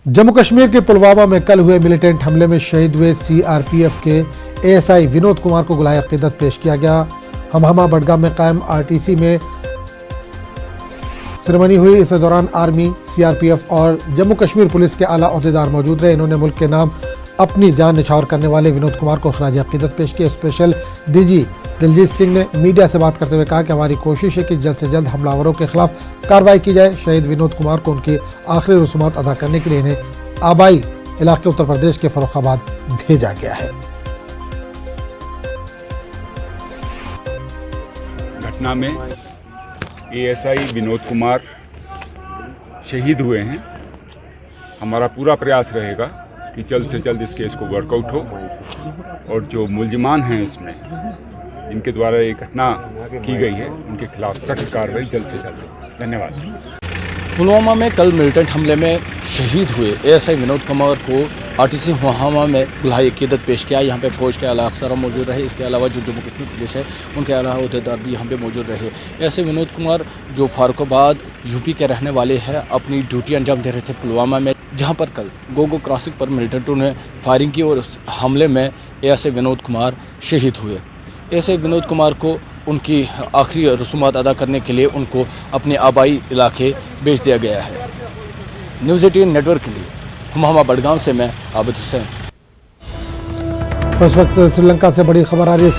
जम्मू कश्मीर के पुलवामा में कल हुए मिलिटेंट हमले में शहीद हुए सीआरपीएफ के एएसआई विनोद कुमार को गुलाए अकीदत पेश किया गया। हमहमा बडगाम में कायम आरटीसी में सेरेमनी हुई। इस दौरान आर्मी, सीआरपीएफ और जम्मू कश्मीर पुलिस के आला ओहदेदार मौजूद रहे। इन्होंने मुल्क के नाम अपनी जान निछावर करने वाले विनोद कुमार को खराज अकीदत पेश किया। स्पेशल डीजी दिलजीत सिंह ने मीडिया से बात करते हुए कहा कि हमारी कोशिश है कि जल्द से जल्द हमलावरों के खिलाफ कार्रवाई की जाए। शहीद विनोद कुमार को उनकी आखिरी रसूमात अदा करने के लिए इन्हें आबाई इलाके उत्तर प्रदेश के फर्रुखाबाद भेजा गया है। घटना में एएसआई विनोद कुमार शहीद हुए हैं। हमारा पूरा प्रयास रहेगा कि जल्द से जल्द इस केस को वर्कआउट हो और जो मुलजिमान हैं इसमें, जिनके द्वारा ये घटना की गई है, उनके खिलाफ सख्त कार्रवाई जल्द से जल्द। धन्यवाद। पुलवामा में कल मिलिटेंट हमले में शहीद हुए एएसआई विनोद कुमार को आरटीसी हमहमा में गुलाए अकीदत पेश किया। यहाँ पे फौज के आला अफसर मौजूद रहे। इसके अलावा जो जम्मू कश्मीर पुलिस है उनके आला ओहदेदार भी यहाँ पे मौजूद रहे। ऐसे विनोद कुमार जो फारुखाबाद यूपी के रहने वाले हैं, अपनी ड्यूटी अंजाम दे रहे थे पुलवामा में, जहाँ पर कल गोगो क्रॉसिंग पर मिलिटेंटों ने फायरिंग की और उस हमले में एएसआई विनोद कुमार शहीद हुए। ऐसे विनोद कुमार को उनकी आखिरी रसूमात अदा करने के लिए उनको अपने आबाई इलाके भेज दिया गया है। न्यूज़ 18 नेटवर्क के लिए हमहमा बडगाम से मैं आबिद हुसैन। उस वक्त श्रीलंका से बड़ी खबर आ रही है।